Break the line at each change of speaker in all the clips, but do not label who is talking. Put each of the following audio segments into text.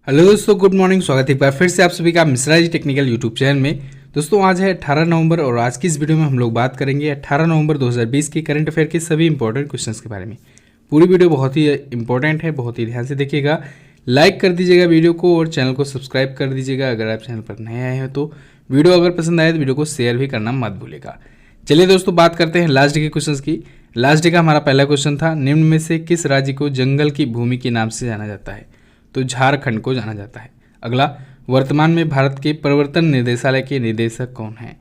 Hello दोस्तों, good morning. स्वागत है एक बार फिर से आप सभी का Mishra ji technical YouTube channel में। दोस्तों आज है 18 नवंबर और आज की इस वीडियो में हम लोग बात करेंगे 18 नवंबर 2020 के करंट अफेयर के सभी इंपॉर्टेंट क्वेश्चंस के बारे में। पूरी वीडियो बहुत ही इंपॉर्टेंट है, बहुत ही ध्यान से देखिएगा। लाइक कर दीजिएगा वीडियो को और चैनल को सब्सक्राइब कर दीजिएगा अगर आप चैनल पर नए आए हैं तो। वीडियो अगर पसंद आए तो वीडियो को शेयर भी करना मत भूलेगा। चलिए दोस्तों बात करते हैं लास्ट डे के क्वेश्चंस की। लास्ट डे का हमारा पहला क्वेश्चन था, निम्न में से किस राज्य को जंगल की भूमि के नाम से जाना जाता है? तो झारखंड को जाना जाता है। अगला, वर्तमान में भारत के प्रवर्तन निदेशालय के निदेशक कौन हैं?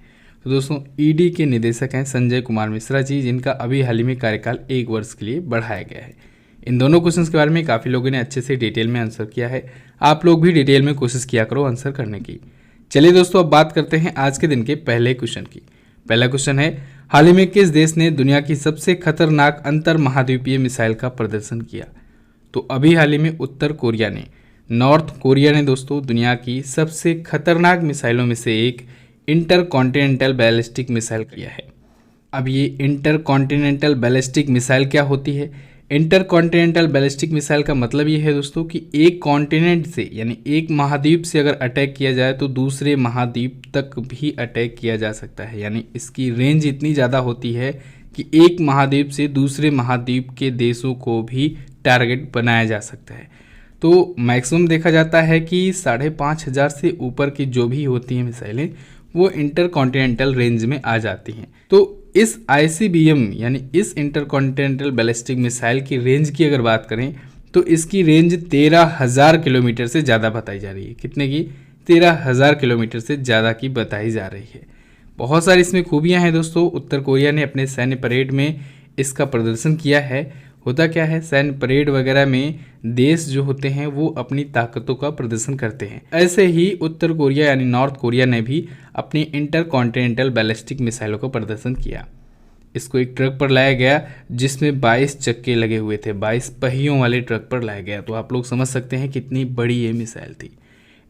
तो दोस्तों ईडी के निदेशक हैं संजय कुमार मिश्रा जी, जिनका अभी हाल ही में कार्यकाल 1 वर्ष के लिए बढ़ाया गया है। इन दोनों क्वेश्चंस के बारे में काफ़ी लोगों ने अच्छे से डिटेल में आंसर किया है। आप लोग भी डिटेल में कोशिश किया करो आंसर करने की। चलिए दोस्तों अब बात करते हैं आज के दिन के पहले क्वेश्चन की। पहला क्वेश्चन है, हाल ही में किस देश ने दुनिया की सबसे खतरनाक अंतर महाद्वीपीय मिसाइल का प्रदर्शन किया? तो अभी हाल ही में उत्तर कोरिया ने, नॉर्थ कोरिया ने दोस्तों दुनिया की सबसे खतरनाक मिसाइलों में से एक इंटरकॉन्टिनेंटल बैलिस्टिक मिसाइल किया है। अब ये इंटरकॉन्टिनेंटल बैलिस्टिक मिसाइल क्या होती है? इंटरकॉन्टिनेंटल बैलिस्टिक मिसाइल का मतलब ये है दोस्तों कि एक कॉन्टिनेंट से यानी एक महाद्वीप से अगर अटैक किया जाए तो दूसरे महाद्वीप तक भी अटैक किया जा सकता है। यानी इसकी रेंज इतनी ज़्यादा होती है कि एक महाद्वीप से दूसरे महाद्वीप के देशों को भी टारगेट बनाया जा सकता है। तो मैक्सिमम देखा जाता है कि 5,500 से ऊपर की जो भी होती हैं मिसाइलें वो इंटरकॉन्टिनेंटल रेंज में आ जाती हैं। तो इस ICBM यानी इस इंटरकॉन्टिनेंटल बैलिस्टिक मिसाइल की रेंज की अगर बात करें तो इसकी रेंज 13,000 किलोमीटर से ज़्यादा बताई जा रही है। कितने की? 13,000 किलोमीटर से ज़्यादा की बताई जा रही है। बहुत सारी इसमें खूबियाँ हैं दोस्तों। उत्तर कोरिया ने अपने सैन्य परेड में इसका प्रदर्शन किया है। होता क्या है, सैन्य परेड वगैरह में देश जो होते हैं वो अपनी ताकतों का प्रदर्शन करते हैं। ऐसे ही उत्तर कोरिया यानी नॉर्थ कोरिया ने भी अपनी इंटरकॉन्टिनेंटल बैलिस्टिक मिसाइलों का प्रदर्शन किया। इसको एक ट्रक पर लाया गया जिसमें 22 चक्के लगे हुए थे, 22 पहियों वाले ट्रक पर लाया गया। तो आप लोग समझ सकते हैं कितनी बड़ी ये मिसाइल थी।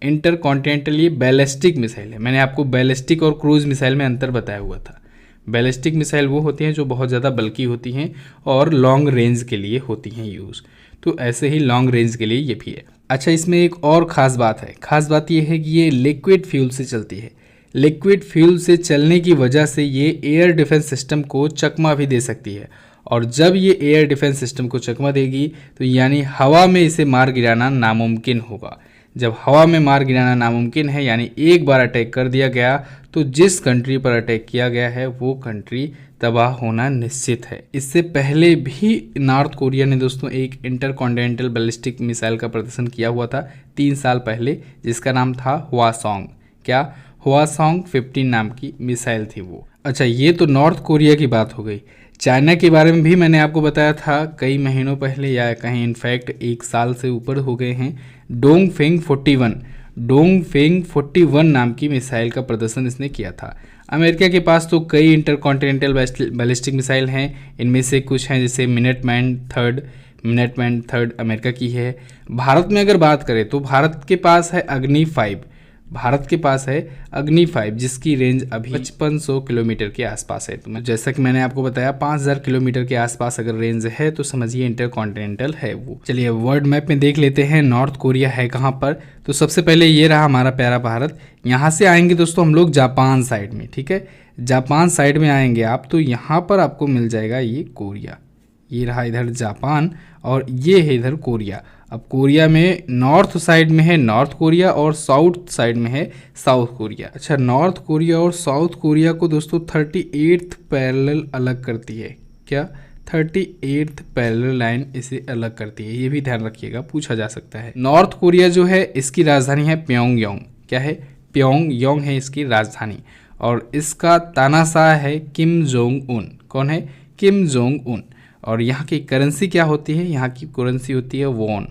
इंटरकॉन्टिनेंटल ये बैलिस्टिक मिसाइल है। मैंने आपको बैलिस्टिक और क्रूज मिसाइल में अंतर बताया हुआ था। बैलिस्टिक मिसाइल वो होती हैं जो बहुत ज़्यादा बल्कि होती हैं और लॉन्ग रेंज के लिए होती हैं यूज़। तो ऐसे ही लॉन्ग रेंज के लिए ये भी है। अच्छा, इसमें एक और ख़ास बात है। ख़ास बात ये है कि ये लिक्विड फ्यूल से चलती है। लिक्विड फ्यूल से चलने की वजह से ये एयर डिफेंस सिस्टम को चकमा भी दे सकती है। और जब ये एयर डिफेंस सिस्टम को चकमा देगी तो यानी हवा में इसे मार गिराना नामुमकिन होगा। जब हवा में मार गिराना नामुमकिन है यानी एक बार अटैक कर दिया गया तो जिस कंट्री पर अटैक किया गया है वो कंट्री तबाह होना निश्चित है। इससे पहले भी नॉर्थ कोरिया ने दोस्तों एक इंटरकॉन्टिनेंटल बैलिस्टिक मिसाइल का प्रदर्शन किया हुआ था 3 साल पहले, जिसका नाम था हवासोंग। क्या? हवासोंग 15 नाम की मिसाइल थी वो। अच्छा, ये तो नॉर्थ कोरिया की बात हो गई। चाइना के बारे में भी मैंने आपको बताया था कई महीनों पहले, या कहीं इनफैक्ट 1 साल से ऊपर हो गए हैं। डोंगफेंग 41 नाम की मिसाइल का प्रदर्शन इसने किया था। अमेरिका के पास तो कई इंटरकॉन्टिनेंटल बैलिस्टिक मिसाइल हैं। इनमें से कुछ हैं जैसे मिनटमैन थर्ड अमेरिका की है। भारत में अगर बात करें तो भारत के पास है अग्नि 5 जिसकी रेंज अभी 5500 किलोमीटर के आसपास है। तो जैसा कि मैंने आपको बताया 5000 किलोमीटर के आसपास अगर रेंज है तो समझिए इंटरकॉन्टिनेंटल है वो। चलिए वर्ल्ड मैप में देख लेते हैं नॉर्थ कोरिया है कहाँ पर। तो सबसे पहले ये रहा हमारा प्यारा भारत। यहाँ से आएंगे दोस्तों हम लोग जापान साइड में, ठीक है। जापान साइड में आएंगे आप तो यहाँ पर आपको मिल जाएगा ये कोरिया। ये रहा इधर जापान और ये है इधर कोरिया। अब कोरिया में नॉर्थ साइड में है नॉर्थ कोरिया और साउथ साइड में है साउथ कोरिया। अच्छा, नॉर्थ कोरिया और साउथ कोरिया को दोस्तों 38th पैरेलल अलग करती है। क्या? 38th पैरेलल लाइन इसे अलग करती है। ये भी ध्यान रखिएगा, पूछा जा सकता है। नॉर्थ कोरिया जो है इसकी राजधानी है प्योंगयांग। क्या है? प्योंगयांग है इसकी राजधानी। और इसका तानाशाह है किम जोंग उन। कौन है? Kim Jong Un. और यहाँ की करेंसी क्या होती है? यहाँ की करेंसी होती है वॉन,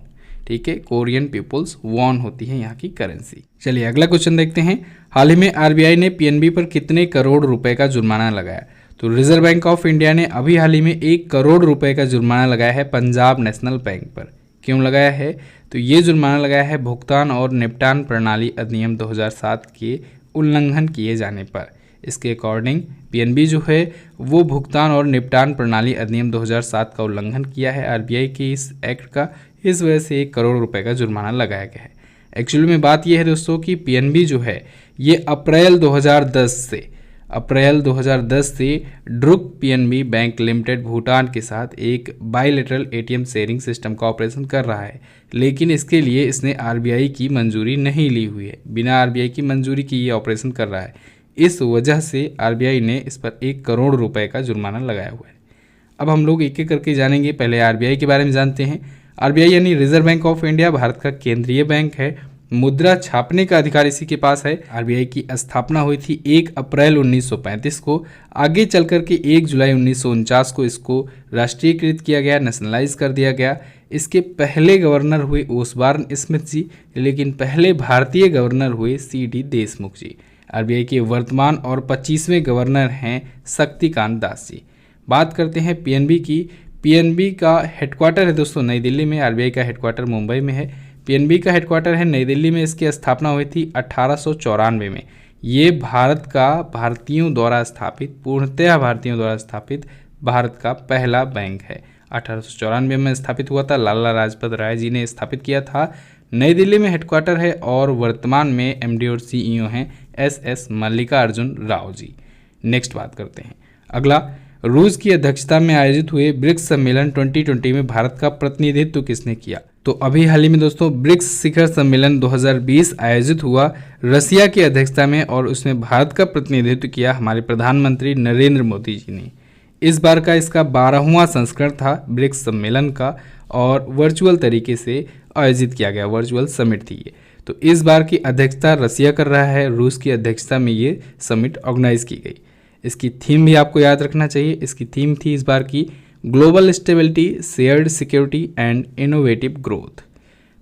ठीक है। कोरियन पीपल्स वॉन होती है यहाँ की करेंसी। चलिए अगला क्वेश्चन देखते हैं। हाल ही में RBI ने PNB पर कितने करोड़ रुपए का जुर्माना लगाया? तो रिजर्व बैंक ऑफ इंडिया ने अभी हाल ही में 1 करोड़ रुपए का जुर्माना लगाया है पंजाब नेशनल बैंक पर। क्यों लगाया है? तो ये जुर्माना लगाया है भुगतान और निपटान प्रणाली अधिनियम 2007 के उल्लंघन किए जाने पर। इसके अकॉर्डिंग PNB जो है वो भुगतान और निपटान प्रणाली अधिनियम 2007 का उल्लंघन किया है RBI के इस एक्ट का। इस वजह से 1 करोड़ रुपए का जुर्माना लगाया गया है। एक्चुअली में बात यह है दोस्तों कि पीएनबी जो है ये अप्रैल 2010 से Druk PNB bank limited Bhutan के साथ एक बायलैटरल एटीएम शेयरिंग सिस्टम का ऑपरेशन कर रहा है, लेकिन इसके लिए इसने आरबीआई की मंजूरी नहीं ली हुई है। बिना आरबीआई की मंजूरी की ये ऑपरेशन कर रहा है। इस वजह से आरबीआई ने इस पर 1 करोड़ रुपए का जुर्माना लगाया हुआ है। अब हम लोग एक एक करके जानेंगे। पहले आरबीआई के बारे में जानते हैं। आरबीआई यानी reserve bank of India Bharat का केंद्रीय बैंक है। मुद्रा छापने का अधिकार इसी के पास है। आरबीआई की स्थापना हुई थी 1 अप्रैल 1935 को। आगे चल कर के 1 जुलाई 1949 को इसको राष्ट्रीयकृत किया गया, नेशनलाइज कर दिया गया। इसके पहले गवर्नर हुए ओसबॉर्न स्मिथ जी, लेकिन पहले भारतीय गवर्नर हुए सी.डी. देशमुख जी। आरबीआई के वर्तमान और 25वें गवर्नर हैं शक्तिकांत दास जी। बात करते हैं पीएनबी की। पीएनबी का हेडक्वार्टर है दोस्तों नई दिल्ली में। आरबीआई का हेडक्वार्टर मुंबई में है। पीएनबी का हेडक्वार्टर है नई दिल्ली में। इसकी स्थापना हुई थी 1894 में। ये भारतीयों द्वारा स्थापित, पूर्णतः भारतीयों द्वारा स्थापित भारत का पहला बैंक है। 1894 में स्थापित हुआ था। लाला लाजपत राय जी ने स्थापित किया था। नई दिल्ली में हेडक्वार्टर है और वर्तमान में एमडी और सीईओ हैं एस मल्लिकार्जुन राव जी। नेक्स्ट बात करते हैं। अगला, रूस की अध्यक्षता में आयोजित हुए ब्रिक्स सम्मेलन 2020 में भारत का प्रतिनिधित्व किसने किया? तो अभी हाल ही में दोस्तों ब्रिक्स शिखर सम्मेलन 2020 आयोजित हुआ रसिया की अध्यक्षता में, और उसमें भारत का प्रतिनिधित्व किया हमारे प्रधानमंत्री नरेंद्र मोदी जी ने। इस बार का इसका 12वां संस्करण था ब्रिक्स सम्मेलन का, और वर्चुअल तरीके से आयोजित किया गया, वर्चुअल समिट थी ये। तो इस बार की अध्यक्षता रसिया कर रहा है। रूस की अध्यक्षता में ये समिट ऑर्गेनाइज की गई। इसकी थीम भी आपको याद रखना चाहिए। इसकी थीम थी इस बार की global stability, shared security and innovative growth.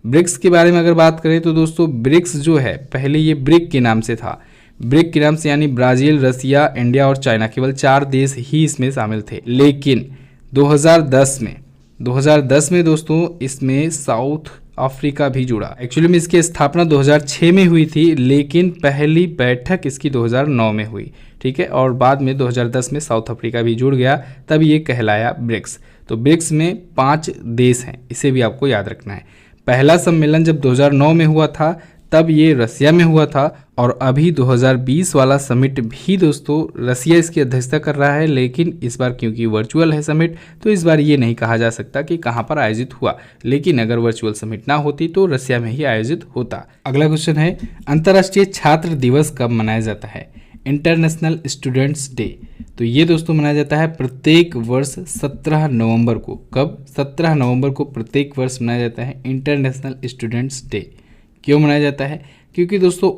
BRICS के बारे में अगर बात करें तो दोस्तों ब्रिक्स जो है पहले ये ब्रिक के नाम से था। ब्रिक के नाम से यानी ब्राज़ील, रसिया, इंडिया और चाइना, केवल 4 देश ही इसमें शामिल थे। लेकिन 2010 में दोस्तों इसमें साउथ अफ्रीका भी जुड़ा। एक्चुअली में इसकी स्थापना 2006 में हुई थी, लेकिन पहली बैठक इसकी 2009 में हुई, ठीक है। और बाद में 2010 में साउथ अफ्रीका भी जुड़ गया, तब ये कहलाया ब्रिक्स। तो ब्रिक्स में 5 देश हैं, इसे भी आपको याद रखना है। पहला सम्मेलन जब 2009 में हुआ था तब ये रसिया में हुआ था, और अभी 2020 वाला समिट भी दोस्तों रसिया इसकी अध्यक्षता कर रहा है। लेकिन इस बार क्योंकि वर्चुअल है समिट, तो इस बार ये नहीं कहा जा सकता कि कहाँ पर आयोजित हुआ, लेकिन अगर वर्चुअल समिट ना होती तो रसिया में ही आयोजित होता। अगला क्वेश्चन है, अंतर्राष्ट्रीय छात्र दिवस कब मनाया जाता है? International students day. तो ये दोस्तों मनाया जाता है प्रत्येक वर्ष 17 नवंबर को। कब? 17 नवंबर को प्रत्येक वर्ष मनाया जाता है इंटरनेशनल स्टूडेंट्स डे। क्यों मनाया जाता है? क्योंकि दोस्तों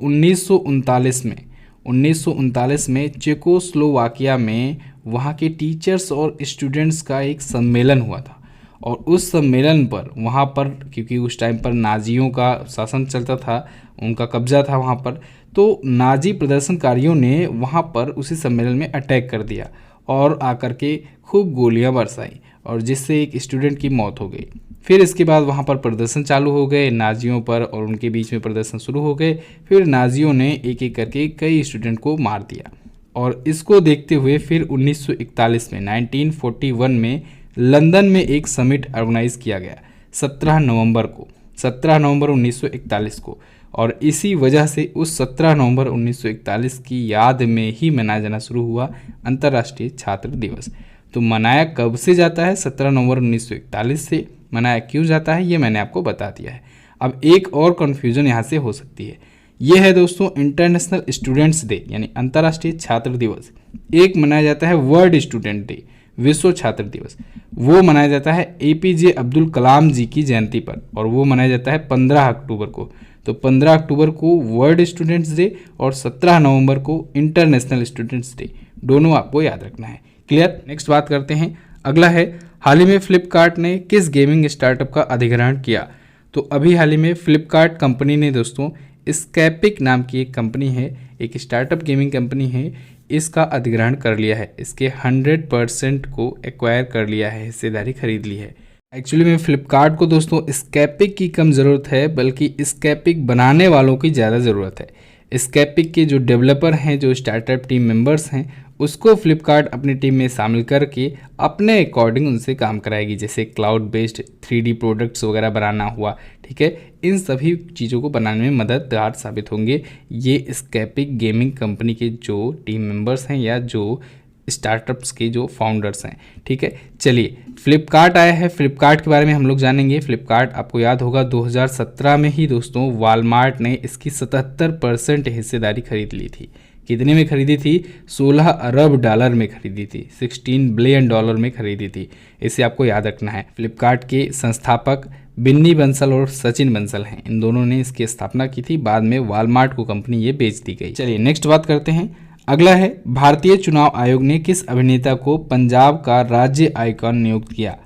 1939 में चेकोस्लोवाकिया में वहाँ के टीचर्स और स्टूडेंट्स का एक सम्मेलन हुआ था, और उस सम्मेलन पर वहाँ पर, क्योंकि उस टाइम पर नाजियों का शासन चलता था, उनका कब्जा था वहाँ पर, तो नाजी प्रदर्शनकारियों ने वहाँ पर उसी सम्मेलन में अटैक कर दिया और आकर के खूब गोलियां बरसाई, और जिससे एक स्टूडेंट की मौत हो गई। फिर इसके बाद वहाँ पर प्रदर्शन चालू हो गए नाजियों पर, और उनके बीच में प्रदर्शन शुरू हो गए। फिर नाजियों ने एक एक करके कई स्टूडेंट को मार दिया, और इसको देखते हुए फिर 1941 में लंदन में एक समिट ऑर्गेनाइज किया गया 17 नवंबर 1941 को। और इसी वजह से उस 17 नवंबर 1941 की याद में ही मनाया जाना शुरू हुआ अंतर्राष्ट्रीय छात्र दिवस। तो मनाया कब से जाता है? 17 नवंबर 1941 से। मनाया क्यों जाता है ये मैंने आपको बता दिया है। अब एक और कन्फ्यूजन यहाँ से हो सकती है, ये है दोस्तों इंटरनेशनल स्टूडेंट्स डे यानी अंतर्राष्ट्रीय छात्र दिवस। एक मनाया जाता है वर्ल्ड स्टूडेंट डे, विश्व छात्र दिवस। वो मनाया जाता है एपीजे अब्दुल कलाम जी की जयंती पर, और वो मनाया जाता है 15 अक्टूबर को। तो 15 अक्टूबर को वर्ल्ड स्टूडेंट्स डे और 17 नवंबर को इंटरनेशनल स्टूडेंट्स डे, दोनों आपको याद रखना है। क्लियर? नेक्स्ट बात करते हैं। अगला है, हाल ही में फ्लिपकार्ट ने किस गेमिंग स्टार्टअप का अधिग्रहण किया? तो अभी हाल ही में फ्लिपकार्ट कंपनी ने दोस्तों स्कैपिक नाम की एक कंपनी है, एक स्टार्टअप गेमिंग कंपनी है, इसका अधिग्रहण कर लिया है। इसके 100% को एक्वायर कर लिया है, हिस्सेदारी खरीद ली है। एक्चुअली में फ्लिपकार्ट को दोस्तों स्कैपिक की कम ज़रूरत है, बल्कि स्कैपिक बनाने वालों की ज़्यादा ज़रूरत है। स्कैपिक के जो डेवलपर हैं, जो स्टार्टअप टीम मेंबर्स हैं, उसको फ्लिपकार्ट अपनी टीम में शामिल करके अपने अकॉर्डिंग उनसे काम कराएगी, जैसे क्लाउड बेस्ड 3D प्रोडक्ट्स वगैरह बनाना हुआ, ठीक है। इन सभी चीज़ों को बनाने में मददगार साबित होंगे ये स्कैपिक गेमिंग कंपनी के जो टीम मेंबर्स हैं या जो स्टार्टअप्स के जो फाउंडर्स हैं, ठीक है। चलिए, फ्लिपकार्ट आया है, फ्लिपकार्ट के बारे में हम लोग जानेंगे। फ्लिपकार्ट आपको याद होगा 2017 में ही दोस्तों वॉलमार्ट ने इसकी 77% हिस्सेदारी खरीद ली थी। कितने में खरीदी थी? 16 अरब डॉलर में खरीदी थी, 16 बिलियन डॉलर में खरीदी थी। इसे आपको याद रखना है। फ्लिपकार्ट के संस्थापक बिन्नी बंसल और सचिन बंसल हैं, इन दोनों ने इसकी स्थापना की थी। बाद में वॉलमार्ट को कंपनी ये बेच दी गई। चलिए नेक्स्ट बात करते हैं। अगला है, भारतीय चुनाव आयोग ने किस अभिनेता को पंजाब का राज्य आइकॉन नियुक्त किया?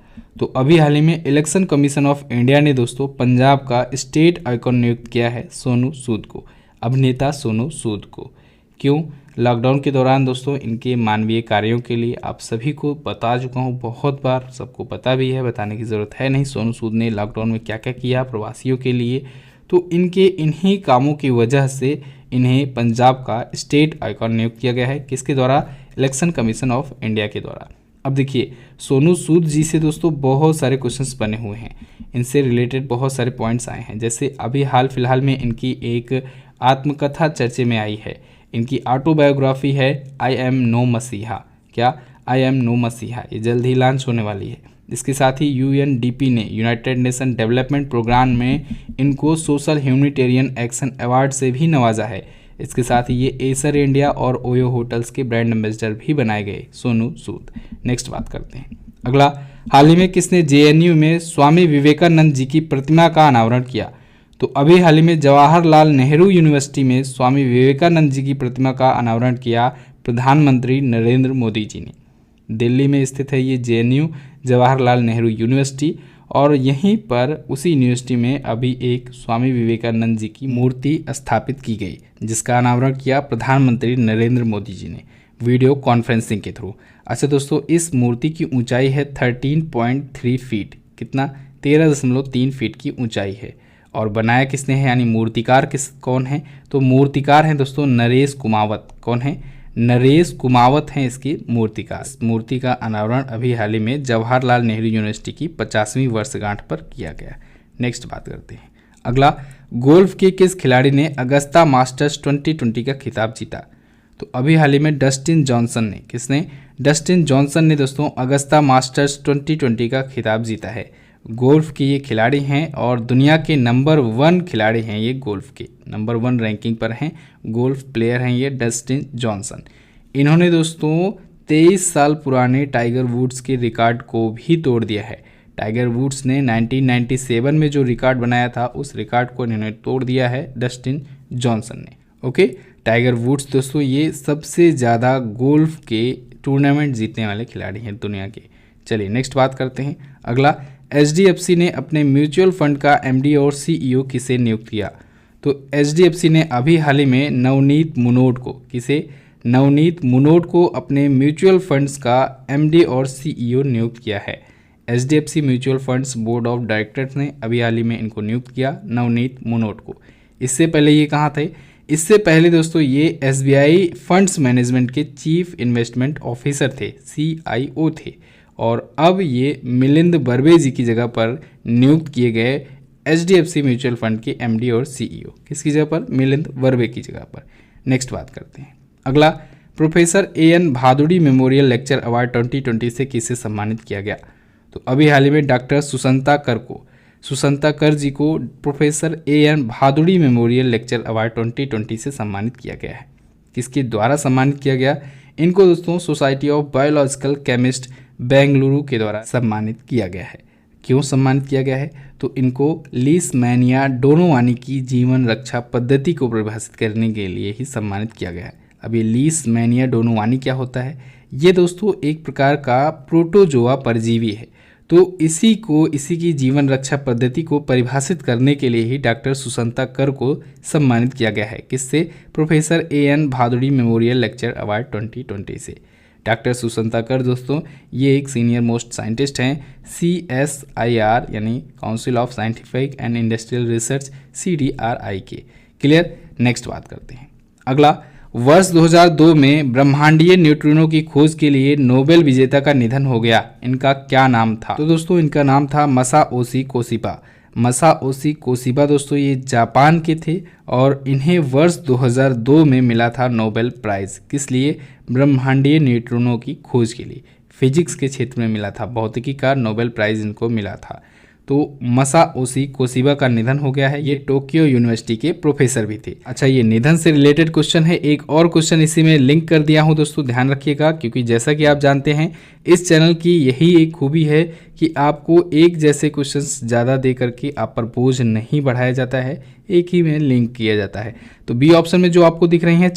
तो अभी हाल ही में इलेक्शन कमीशन ऑफ इंडिया ने दोस्तों पंजाब का स्टेट आइकॉन नियुक्त किया है सोनू सूद को, अभिनेता सोनू सूद को। क्यों? लॉकडाउन के दौरान दोस्तों इनके मानवीय कार्यों के लिए आप सभी को बता चुका हूँ बहुत बार, सबको पता भी है, बताने की ज़रूरत है नहीं। सोनू सूद ने लॉकडाउन में क्या क्या किया प्रवासियों के लिए, तो इनके इन्हीं कामों की वजह से इन्हें पंजाब का स्टेट आइकॉन नियुक्त किया गया है। किसके द्वारा? इलेक्शन कमीशन ऑफ इंडिया के द्वारा। अब देखिए, सोनू सूद जी से दोस्तों बहुत सारे क्वेश्चंस बने हुए हैं, इनसे रिलेटेड बहुत सारे पॉइंट्स आए हैं। जैसे अभी हाल फिलहाल में इनकी एक आत्मकथा चर्चे में आई है, इनकी ऑटोबायोग्राफी है आई एम नो मसीहा। क्या? आई एम नो मसीहा, ये जल्द ही लॉन्च होने वाली है। इसके साथ ही UNDP ने यूनाइटेड नेशन डेवलपमेंट प्रोग्राम में इनको सोशल ह्यूमैनिटेरियन एक्शन अवार्ड से भी नवाजा है। इसके साथ ही ये एसर इंडिया और ओयो होटल्स के ब्रांड एम्बेसडर भी बनाए गए सोनू सूद। नेक्स्ट बात करते हैं। अगला, हाल ही में किसने JNU में स्वामी विवेकानंद जी की प्रतिमा का अनावरण किया? तो अभी हाल ही में जवाहरलाल नेहरू यूनिवर्सिटी में स्वामी विवेकानंद जी की प्रतिमा का अनावरण किया प्रधानमंत्री नरेंद्र मोदी जी ने। दिल्ली में स्थित है ये JNU, जवाहरलाल नेहरू यूनिवर्सिटी, और यहीं पर उसी यूनिवर्सिटी में अभी एक स्वामी विवेकानंद जी की मूर्ति स्थापित की गई, जिसका अनावरण किया प्रधानमंत्री नरेंद्र मोदी जी ने वीडियो कॉन्फ्रेंसिंग के थ्रू। अच्छा दोस्तों, इस मूर्ति की ऊंचाई है 13.3 फीट। कितना? 13.3 फीट की ऊंचाई है। और बनाया किसने है, यानी मूर्तिकार कौन है? तो मूर्तिकार हैं दोस्तों नरेश कुमावत। कौन है? नरेश कुमावत हैं इसकी मूर्तिकार। मूर्ति का अनावरण अभी हाल ही में जवाहरलाल नेहरू यूनिवर्सिटी की 50वीं वर्षगांठ पर किया गया। नेक्स्ट बात करते हैं। अगला, गोल्फ के किस खिलाड़ी ने अगस्ता मास्टर्स 2020 का खिताब जीता? तो अभी हाल ही में डस्टिन जॉनसन ने, किसने? डस्टिन जॉनसन ने दोस्तों अगस्ता मास्टर्स 2020 का खिताब जीता है। गोल्फ के ये खिलाड़ी हैं और दुनिया के नंबर 1 खिलाड़ी हैं, ये गोल्फ के नंबर 1 रैंकिंग पर हैं, गोल्फ प्लेयर हैं ये डस्टिन जॉनसन। इन्होंने दोस्तों 23 साल पुराने टाइगर वुड्स के रिकॉर्ड को भी तोड़ दिया है। टाइगर वुड्स ने 1997 में जो रिकॉर्ड बनाया था उस रिकॉर्ड को इन्होंने तोड़ दिया है डस्टिन जॉनसन ने। ओके, टाइगर वुड्स दोस्तों ये सबसे ज़्यादा गोल्फ के टूर्नामेंट जीतने वाले खिलाड़ी हैं दुनिया के। चलिए नेक्स्ट बात करते हैं। अगला, HDFC ने अपने म्यूचुअल फंड का MD और CEO किसे नियुक्त किया? तो HDFC ने अभी हाल ही में नवनीत मुनोट को, किसे? नवनीत मुनोट को अपने म्यूचुअल फंड्स का MD और CEO नियुक्त किया है। HDFC mutual funds board of directors ने अभी हाल ही में इनको नियुक्त किया, नवनीत मुनोट को। इससे पहले ये कहाँ थे? इससे पहले दोस्तों ये SBI फंड्स मैनेजमेंट के चीफ इन्वेस्टमेंट ऑफिसर थे, CIO थे। और अब ये मिलिंद बर्वे जी की जगह पर नियुक्त किए गए HDFC म्यूचुअल फंड के MD और CEO। किसकी जगह पर? मिलिंद बर्वे की जगह पर। नेक्स्ट बात करते हैं। अगला, professor AN Bhaduri memorial lecture award 2020 से किसे सम्मानित किया गया? तो अभी हाल ही में डॉक्टर सुसंता कर जी को professor AN Bhaduri memorial lecture award 2020 से सम्मानित किया गया है। किसके द्वारा सम्मानित किया गया? इनको दोस्तों society of biological chemist Bengaluru के द्वारा सम्मानित किया गया है। क्यों सम्मानित किया गया है? तो इनको लीशमैनिया डोनोवानी की जीवन रक्षा पद्धति को परिभाषित करने के लिए ही सम्मानित किया गया है। अब ये लीशमैनिया डोनोवानी क्या होता है? ये दोस्तों एक प्रकार का प्रोटोजोआ परजीवी है। तो इसी की जीवन रक्षा पद्धति को परिभाषित करने के लिए ही डॉक्टर सुसंता कर को सम्मानित किया गया है। किससे? Professor AN Bhaduri memorial lecture award 2020 से। डॉक्टर सुसंता कर दोस्तों ये एक सीनियर मोस्ट साइंटिस्ट हैं CSIR यानी council of scientific and industrial research CDRI के। क्लियर? नेक्स्ट बात करते हैं। अगला, वर्ष 2002 में ब्रह्मांडीय न्यूट्रिनो की खोज के लिए नोबेल विजेता का निधन हो गया, इनका क्या नाम था? तो दोस्तों इनका नाम था मसाओशी कोशिबा। मसाओशी कोशिबा दोस्तों ये जापान के थे और इन्हें वर्ष 2002 में मिला था नोबेल प्राइज। किस लिए? ब्रह्मांडीय न्यूट्रिनो की खोज के लिए, फिजिक्स के क्षेत्र में मिला था, भौतिकी का नोबेल प्राइज इनको मिला था। तो मसाओशी कोशिबा का निधन हो गया है। ये टोक्यो यूनिवर्सिटी के प्रोफेसर भी थे। अच्छा, ये निधन से रिलेटेड क्वेश्चन है। एक और क्वेश्चन इसी में लिंक कर दिया हूं दोस्तों, ध्यान रखिएगा, क्योंकि जैसा कि आप जानते हैं इस चैनल की यही एक खूबी है कि आपको एक जैसे क्वेश्चंस ज़्यादा दे करके आप पर बोझ नहीं बढ़ाया जाता है, एक ही में लिंक किया जाता है। तो बी ऑप्शन में जो आपको दिख रही हैं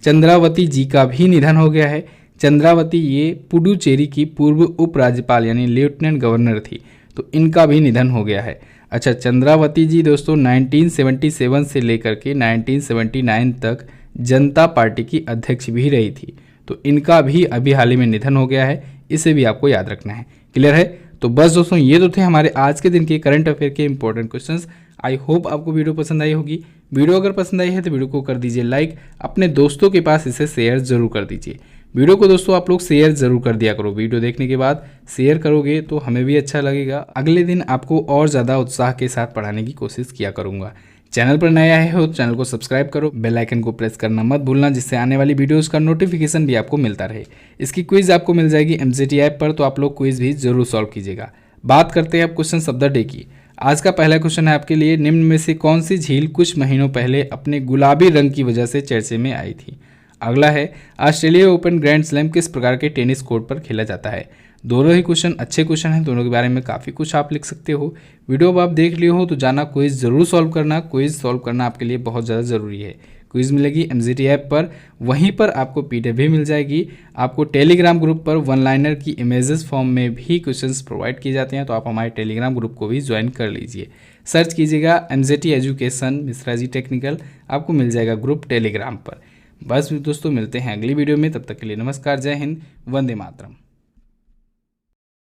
चंद्रावती जी का भी निधन हो गया है। चंद्रावती ये पुडुचेरी की पूर्व उपराज्यपाल यानी लेफ्टिनेंट गवर्नर थी, तो इनका भी निधन हो गया है। अच्छा, चंद्रावती जी दोस्तों 1977 से लेकर के 1979 तक जनता पार्टी की अध्यक्ष भी रही थी, तो इनका भी अभी हाल ही में निधन हो गया है, इसे भी आपको याद रखना है। क्लियर है? तो बस दोस्तों ये तो थे हमारे आज के दिन के करंट अफेयर के इंपॉर्टेंट क्वेश्चंस। आई होप आपको वीडियो पसंद आई होगी। वीडियो अगर पसंद आई है तो वीडियो को कर दीजिए लाइक, अपने दोस्तों के पास इसे शेयर जरूर कर दीजिए। वीडियो को दोस्तों आप लोग शेयर जरूर कर दिया करो, वीडियो देखने के बाद शेयर करोगे तो हमें भी अच्छा लगेगा। अगले दिन आपको और ज़्यादा उत्साह के साथ पढ़ाने की कोशिश किया करूँगा। चैनल पर नया है हो तो चैनल को सब्सक्राइब करो, बेल आइकन को प्रेस करना मत भूलना, जिससे आने वाली वीडियोस का नोटिफिकेशन भी आपको मिलता रहे। इसकी क्विज आपको मिल जाएगी MCT ऐप पर, तो आप लोग क्विज भी जरूर सॉल्व कीजिएगा। बात करते हैं अब क्वेश्चन ऑफ द डे की। आज का पहला क्वेश्चन है आपके लिए, निम्न में से कौन सी झील कुछ महीनों पहले अपने गुलाबी रंग की वजह से चर्चे में आई थी? अगला है, ऑस्ट्रेलिया ओपन ग्रैंड स्लैम किस प्रकार के टेनिस कोर्ट पर खेला जाता है? दोनों ही क्वेश्चन अच्छे क्वेश्चन हैं, दोनों के बारे में काफ़ी कुछ आप लिख सकते हो। वीडियो अब आप देख लिए हो तो जाना क्विज जरूर सॉल्व करना। क्विज सॉल्व करना आपके लिए बहुत ज़्यादा ज़रूरी है। क्विज मिलेगी MCT ऐप पर, वहीं पर आपको PDF भी मिल जाएगी। आपको टेलीग्राम ग्रुप पर वन लाइनर की इमेजेस फॉर्म में भी क्वेश्चंस प्रोवाइड किए जाते हैं, तो आप हमारे टेलीग्राम ग्रुप को भी ज्वाइन कर लीजिए। सर्च कीजिएगा MCT education Mishra ji technical, आपको मिल जाएगा ग्रुप टेलीग्राम पर। बस दोस्तों मिलते हैं अगली वीडियो में, तब तक के लिए नमस्कार, जय हिंद, वंदे मातरम।